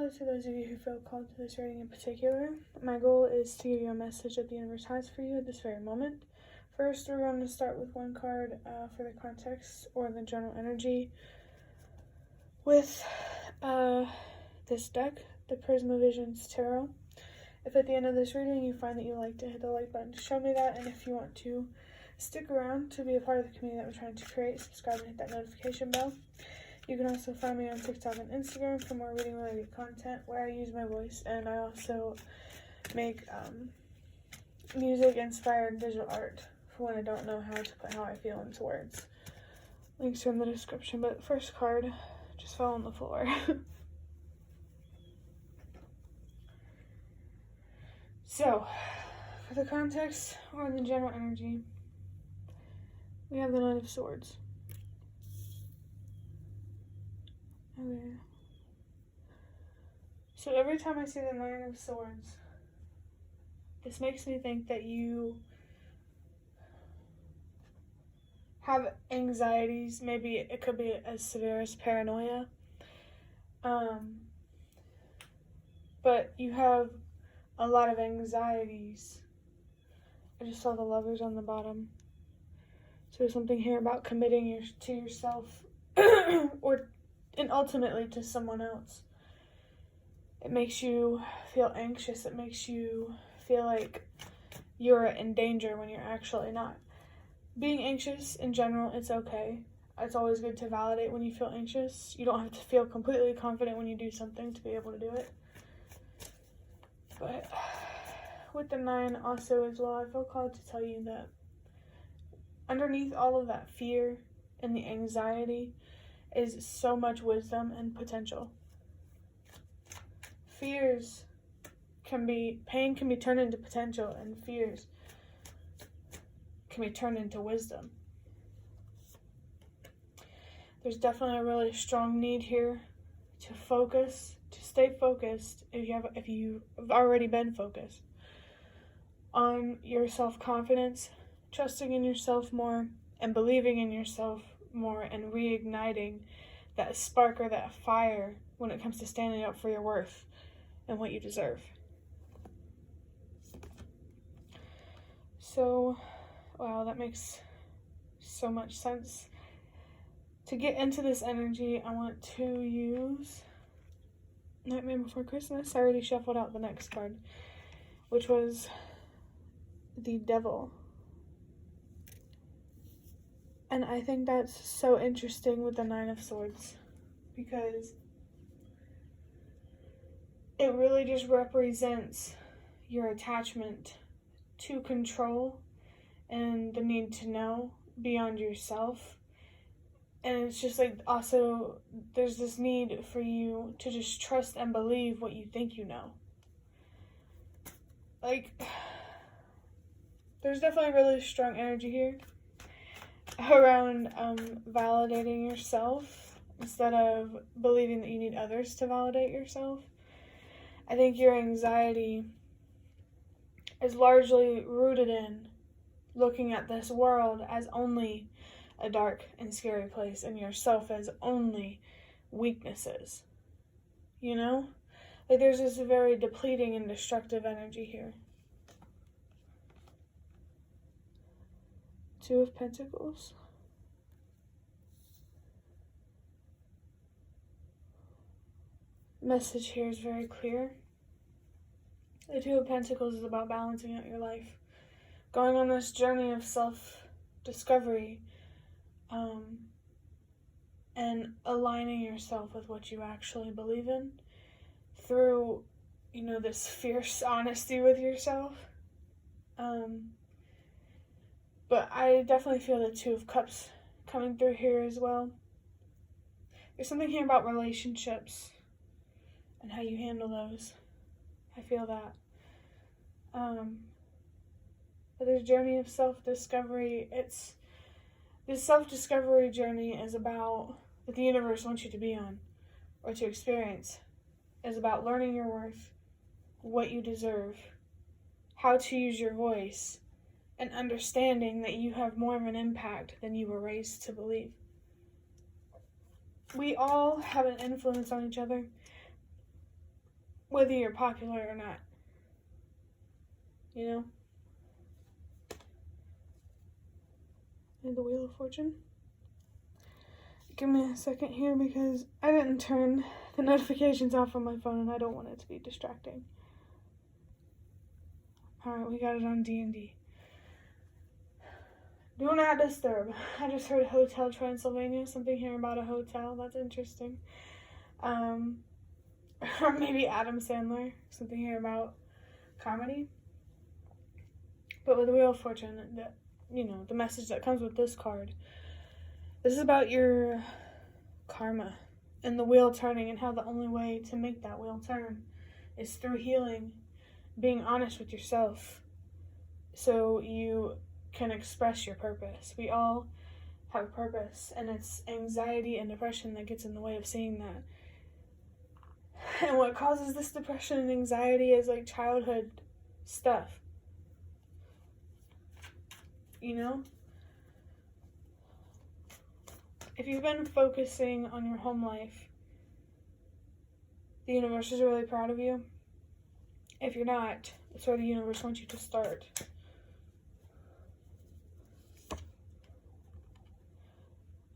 to those of you who feel called to this reading in particular. My goal is to give you a message that the universe has for you at this very moment. First, we're going to start with one card for the context or the general energy with this deck, the Prisma Visions Tarot. If at the end of this reading you find that you like to hit the like button to show me that, and if you want to stick around to be a part of the community that we're trying to create, subscribe and hit that notification bell. You can also find me on TikTok and Instagram for more reading related content where I use my voice, and I also make music inspired digital art for when I don't know how to put how I feel into words. Links are in the description, but the first card just fell on the floor. So, for the context or the general energy, we have the Knight of Swords. Okay. So every time I see the Knight of Swords, this makes me think that you have anxieties. Maybe it could be as severe as paranoia. But you have a lot of anxieties. I just saw the Lovers on the bottom. So there's something here about committing to yourself and ultimately to someone else. It makes you feel anxious. It makes you feel like you're in danger when you're actually not. Being anxious in general, it's okay. It's always good to validate when you feel anxious. You don't have to feel completely confident when you do something to be able to do it. But with the 9 also as well, I feel called to tell you that underneath all of that fear and the anxiety is so much wisdom and potential. Pain can be turned into potential, and fears can be turned into wisdom. There's definitely a really strong need here to focus, to stay focused, if you've already been focused, on your self-confidence, trusting in yourself more, and believing in yourself more, and reigniting that spark or that fire when it comes to standing up for your worth and what you deserve. So, wow, that makes so much sense. To get into this energy, I want to use Nightmare Before Christmas. I already shuffled out the next card, which was the Devil. And I think that's so interesting with the 9 of Swords, because it really just represents your attachment to control and the need to know beyond yourself. And it's just like, also, there's this need for you to just trust and believe what you think you know. Like, there's definitely really strong energy here around validating yourself instead of believing that you need others to validate yourself. I think your anxiety is largely rooted in looking at this world as only a dark and scary place, and yourself as only weaknesses. You know? Like, there's this very depleting and destructive energy here. 2 of Pentacles. Message here is very clear. The 2 of Pentacles is about balancing out your life, going on this journey of self-discovery, and aligning yourself with what you actually believe in through, this fierce honesty with yourself. But I definitely feel the 2 of Cups coming through here as well. There's something here about relationships and how you handle those. I feel that. But this journey of self-discovery, this self-discovery journey is about what the universe wants you to be on or to experience. Is about learning your worth, what you deserve, how to use your voice, and understanding that you have more of an impact than you were raised to believe. We all have an influence on each other, whether you're popular or not. You know? And the Wheel of Fortune. Give me a second here because I didn't turn the notifications off on my phone and I don't want it to be distracting. Alright, we got it on D&D. Do not disturb. I just heard Hotel Transylvania, something here about a hotel. That's interesting. Or maybe Adam Sandler, something here about comedy. But with the Wheel of Fortune, the message that comes with this card, this is about your karma and the wheel turning, and how the only way to make that wheel turn is through healing, being honest with yourself so you can express your purpose. We all have a purpose, and it's anxiety and depression that gets in the way of seeing that. And what causes this depression and anxiety is like childhood stuff. You know? If you've been focusing on your home life, the universe is really proud of you. If you're not, it's where the universe wants you to start.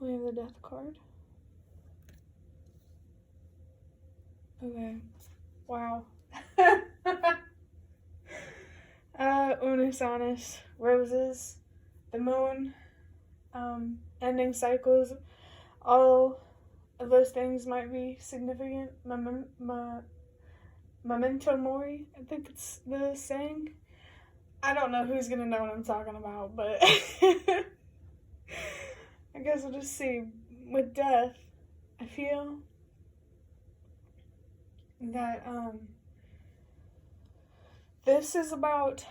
We have the Death card. Okay. Wow. Unus Annus, roses, the moon, ending cycles. All of those things might be significant. Memento mori, I think it's the saying. I don't know who's gonna know what I'm talking about, but I guess we'll just see. With death, I feel that this is about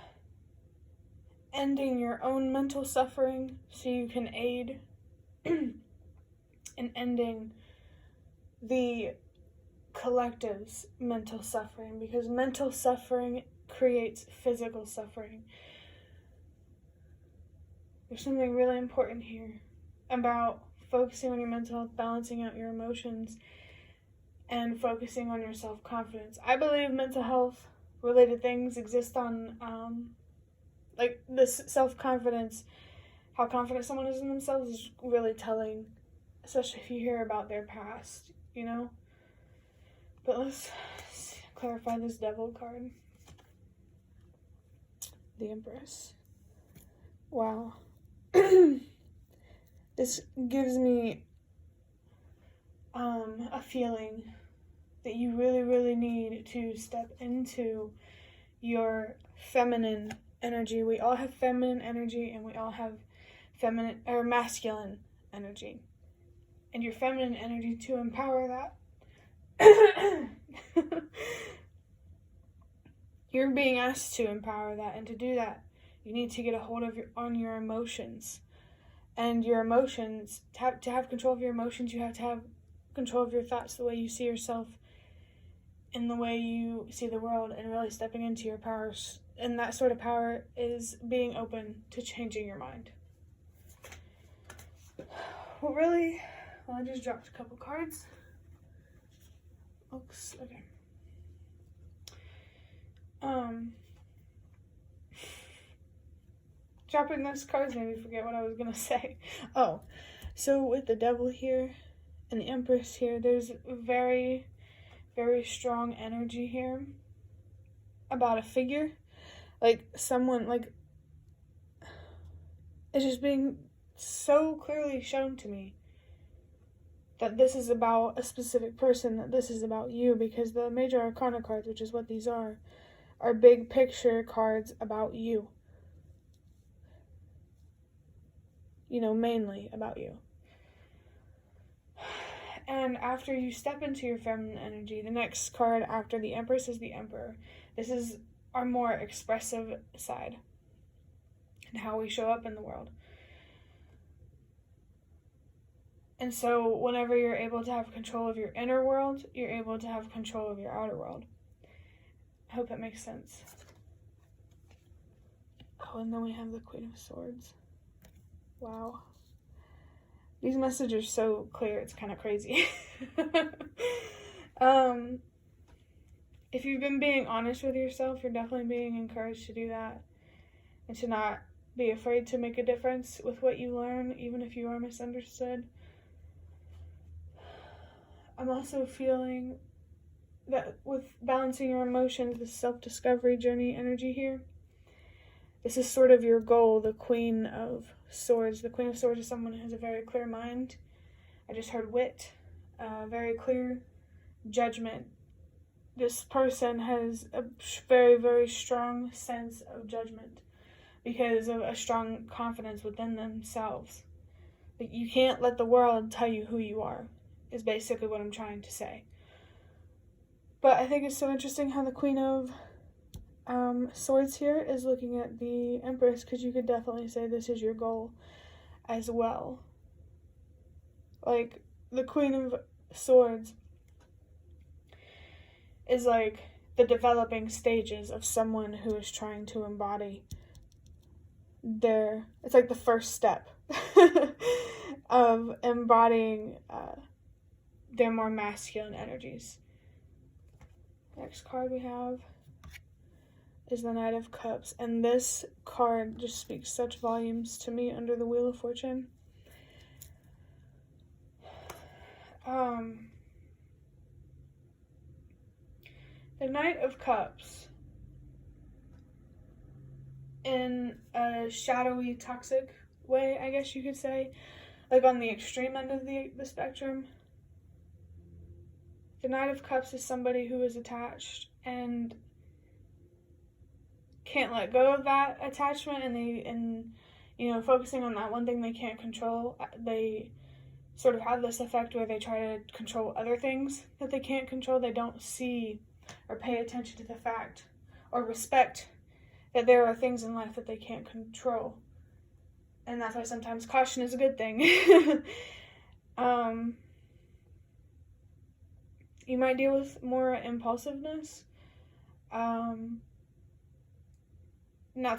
ending your own mental suffering so you can aid in ending the collective's mental suffering, because mental suffering creates physical suffering. There's something really important here about focusing on your mental health, balancing out your emotions, and focusing on your self-confidence. I believe mental health related things exist on like this self-confidence, how confident someone is in themselves is really telling, especially if you hear about their past, you know? But let's clarify this Devil card. The Empress. Wow. This gives me a feeling that you really, really need to step into your feminine energy. We all have feminine energy, and we all have feminine or masculine energy. And your feminine energy, to empower that, you're being asked to empower that, and to do that, you need to get a hold of your emotions. And your emotions, to have control of your emotions, you have to have control of your thoughts, the way you see yourself, and the way you see the world, and really stepping into your powers. And that sort of power is being open to changing your mind. Well, I just dropped a couple cards. Oops, okay. Dropping those cards made me forget what I was gonna say. Oh, so with the Devil here and the Empress here, there's very, very strong energy here about a figure. Like someone, like, it's just being so clearly shown to me that this is about a specific person, that this is about you, because the Major Arcana cards, which is what these are big picture cards about you. You know, mainly about you. And after you step into your feminine energy, the next card after the Empress is the Emperor. This is our more expressive side and how we show up in the world. And so whenever you're able to have control of your inner world, you're able to have control of your outer world. I hope that makes sense. Oh, and then we have the Queen of Swords. Wow. These messages are so clear, it's kind of crazy. If if you've been being honest with yourself, you're definitely being encouraged to do that and to not be afraid to make a difference with what you learn, even if you are misunderstood. I'm also feeling that with balancing your emotions, the self-discovery journey energy here, this is sort of your goal, the Queen of Swords. The Queen of Swords is someone who has a very clear mind. I just heard wit, very clear judgment. This person has a very, very strong sense of judgment because of a strong confidence within themselves. Like, you can't let the world tell you who you are, is basically what I'm trying to say. But I think it's so interesting how the Queen of Swords here is looking at the Empress, because you could definitely say this is your goal as well. Like, the Queen of Swords is like the developing stages of someone who is trying to embody it's like the first step of embodying their more masculine energies. Next card we have is the Knight of Cups, and this card just speaks such volumes to me under the Wheel of Fortune. The Knight of Cups, in a shadowy, toxic way, I guess you could say, like on the extreme end of the spectrum, the Knight of Cups is somebody who is attached and can't let go of that attachment, and focusing on that one thing they can't control, they sort of have this effect where they try to control other things that they can't control. They don't see or pay attention to the fact or respect that there are things in life that they can't control. And that's why sometimes caution is a good thing. You might deal with more impulsiveness. Not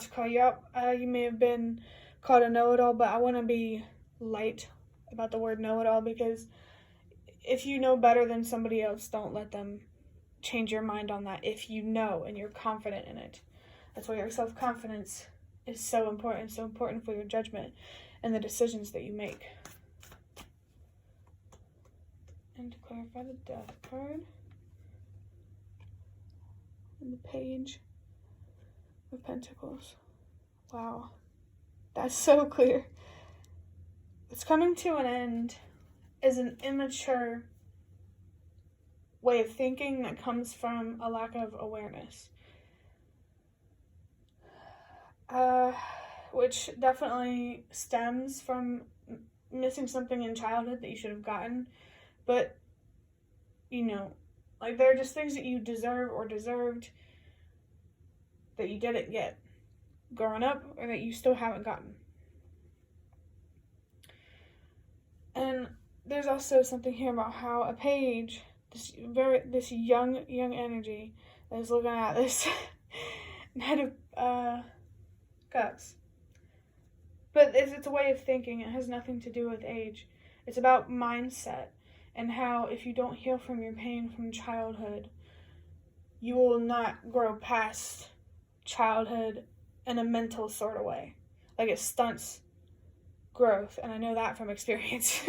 to call you out, you may have been called a know-it-all, but I want to be light about the word know-it-all, because if you know better than somebody else, don't let them change your mind on that if you know and you're confident in it. That's why your self-confidence is so important for your judgment and the decisions that you make. And to clarify, the Death card and the Page of Pentacles. Wow, that's so clear. What's coming to an end is an immature way of thinking that comes from a lack of awareness. Which definitely stems from missing something in childhood that you should have gotten. But, like, there are just things that you deserve or deserved that you didn't get growing up, or that you still haven't gotten. And there's also something here about how a page, this young energy that is looking at this Knight of Cups. But it's a way of thinking. It has nothing to do with age. It's about mindset, and how if you don't heal from your pain from childhood, you will not grow past childhood in a mental sort of way. Like, it stunts growth, and I know that from experience.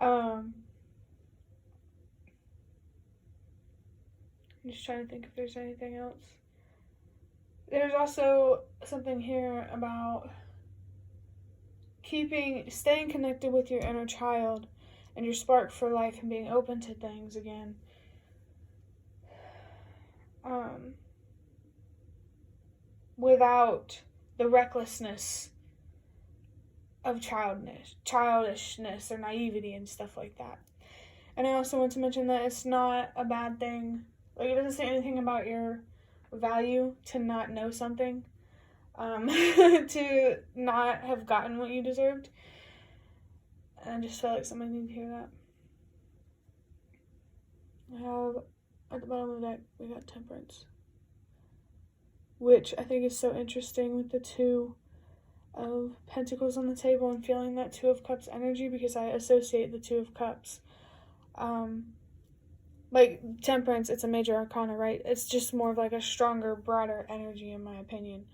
I'm just trying to think if there's anything else. There's also something here about staying connected with your inner child and your spark for life, and being open to things again. Without the recklessness of childishness or naivety and stuff like that. And I also want to mention that it's not a bad thing. Like, it doesn't say anything about your value to not know something, to not have gotten what you deserved. And I just felt like somebody needed to hear that. I have, at the bottom of the deck, we got Temperance, which I think is so interesting with the Two of Pentacles on the table, and feeling that Two of Cups energy, because I associate the Two of Cups like Temperance, it's a major arcana, right? It's just more of like a stronger, broader energy, in my opinion,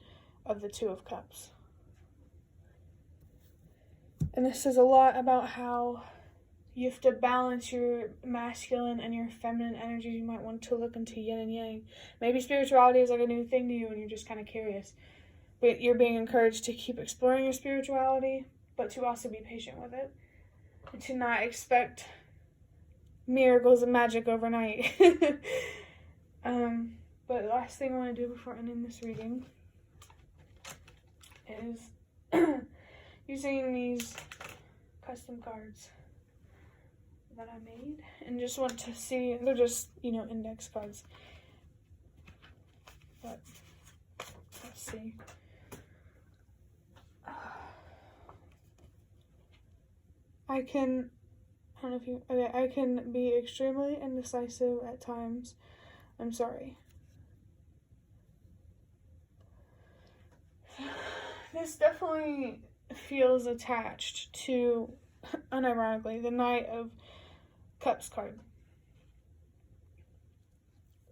of the Two of Cups. And this is a lot about how you have to balance your masculine and your feminine energy. You might want to look into yin and yang. Maybe spirituality is like a new thing to you and you're just kind of curious. But you're being encouraged to keep exploring your spirituality, but to also be patient with it. And to not expect miracles and magic overnight. But the last thing I want to do before ending this reading is using these custom cards that I made, and just want to see, they're just, index cards, but let's see. I can be extremely indecisive at times. I'm sorry. This definitely feels attached to, unironically, the Knight of Cups card.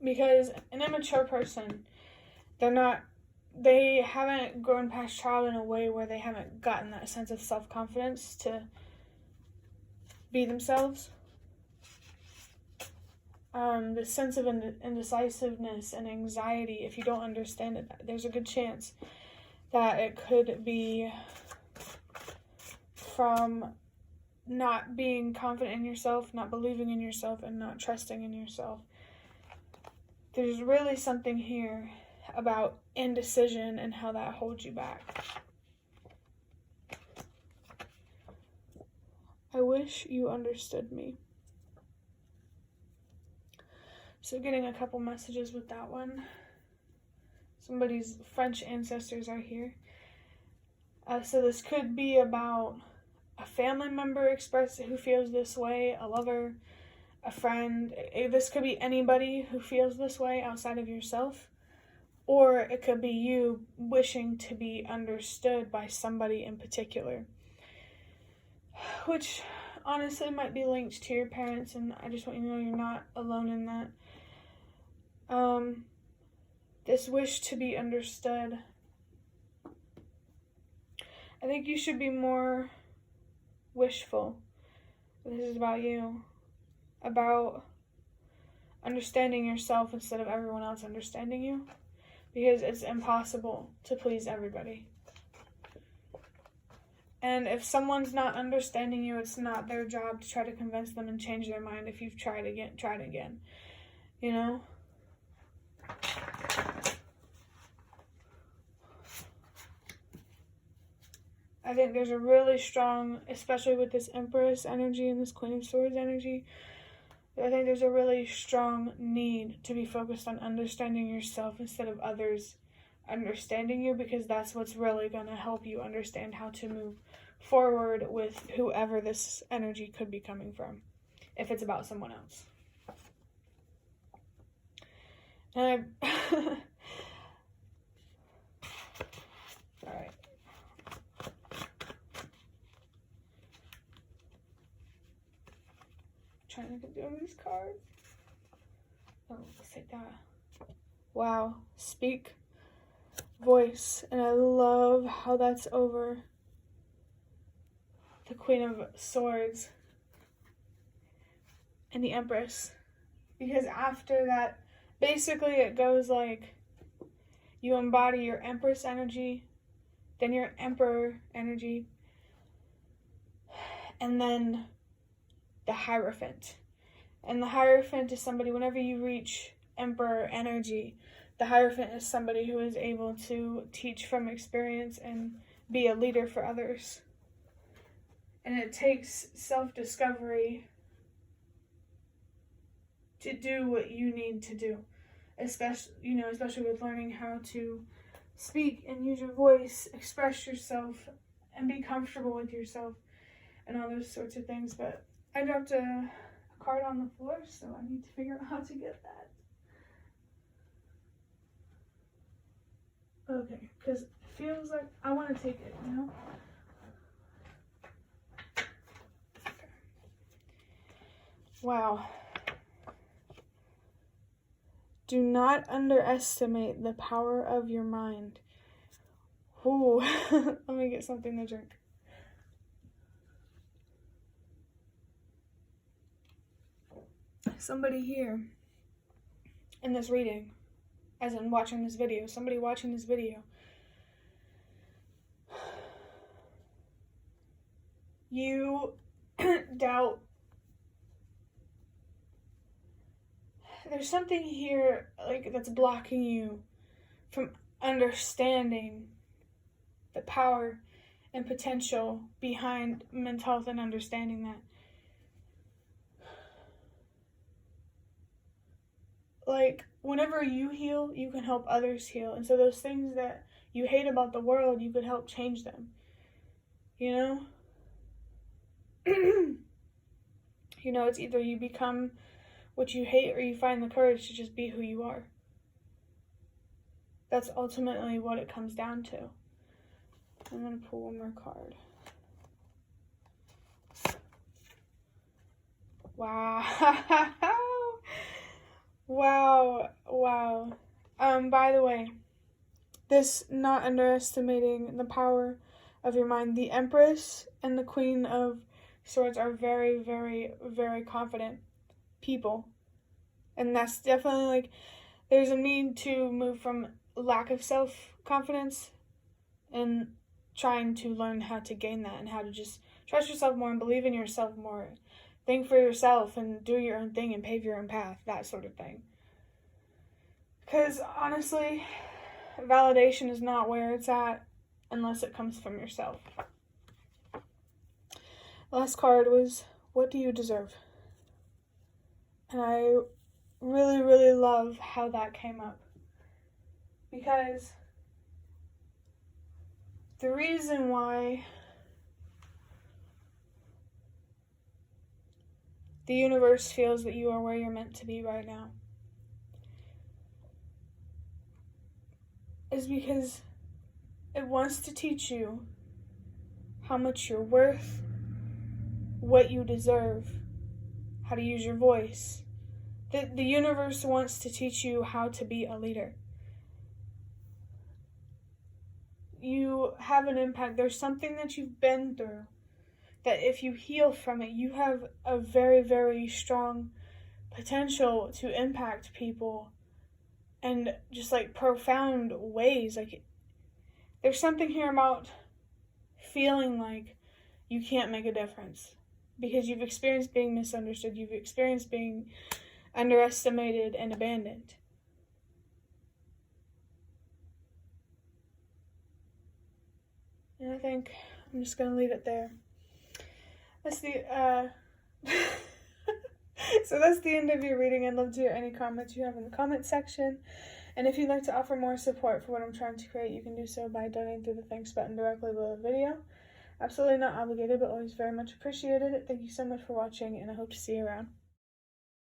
Because an immature person, they haven't grown past child in a way where they haven't gotten that sense of self-confidence to be themselves. The sense of indecisiveness and anxiety, if you don't understand it, there's a good chance that it could be from not being confident in yourself, not believing in yourself, and not trusting in yourself. There's really something here about indecision and how that holds you back. I wish you understood me. So getting a couple messages with that one. Somebody's French ancestors are here. So this could be about a family member who feels this way, a lover, a friend. This could be anybody who feels this way outside of yourself. Or it could be you wishing to be understood by somebody in particular. Which honestly might be linked to your parents, and I just want you to know you're not alone in that. This wish to be understood. I think you should be more wishful. This is about you. About understanding yourself instead of everyone else understanding you. Because it's impossible to please everybody. And if someone's not understanding you, it's not their job to try to convince them and change their mind if you've tried again. You know? I think there's a really strong, especially with this Empress energy and this Queen of Swords energy, I think there's a really strong need to be focused on understanding yourself instead of others understanding you, because that's what's really going to help you understand how to move forward with whoever this energy could be coming from, if it's about someone else. And all right. Trying to get doing these cards. Oh, let's take that. Wow. Speak. Voice. And I love how that's over the Queen of Swords and the Empress. Because after that, basically it goes like you embody your Empress energy, then your Emperor energy, and then the Hierophant. And the Hierophant is somebody, whenever you reach Emperor energy, the Hierophant is somebody who is able to teach from experience and be a leader for others. And it takes self-discovery to do what you need to do. Especially with learning how to speak and use your voice, express yourself, and be comfortable with yourself, and all those sorts of things. But I dropped a card on the floor, so I need to figure out how to get that. Okay, because it feels like I want to take it, you know? Okay. Wow. Do not underestimate the power of your mind. Ooh, let me get something to drink. Somebody here in this reading, as in watching this video, somebody watching this video, you doubt. There's something here like that's blocking you from understanding the power and potential behind mental health and understanding that. Like, whenever you heal, you can help others heal. And so those things that you hate about the world, you could help change them. You know? You know, it's either you become what you hate or you find the courage to just be who you are. That's ultimately what it comes down to. I'm going to pull one more card. Wow. Wow. By the way, this not underestimating the power of your mind. The Empress and the Queen of Swords are very, very, very confident people. And that's definitely like, there's a need to move from lack of self-confidence and trying to learn how to gain that and how to just trust yourself more and believe in yourself more. Think for yourself and do your own thing and pave your own path, that sort of thing. Because honestly, validation is not where it's at unless it comes from yourself. Last card was, what do you deserve? And I really, really love how that came up. Because the reason why the universe feels that you are where you're meant to be right now is because it wants to teach you how much you're worth, what you deserve, how to use your voice. The universe wants to teach you how to be a leader. You have an impact. There's something that you've been through that if you heal from it, you have a very, very strong potential to impact people in just like profound ways. Like, there's something here about feeling like you can't make a difference because you've experienced being misunderstood, you've experienced being underestimated and abandoned. And I think I'm just gonna leave it there. That's the so that's the end of your reading. I'd love to hear any comments you have in the comment section. And if you'd like to offer more support for what I'm trying to create, you can do so by donating through the thanks button directly below the video. Absolutely not obligated, but always very much appreciated. Thank you so much for watching, and I hope to see you around.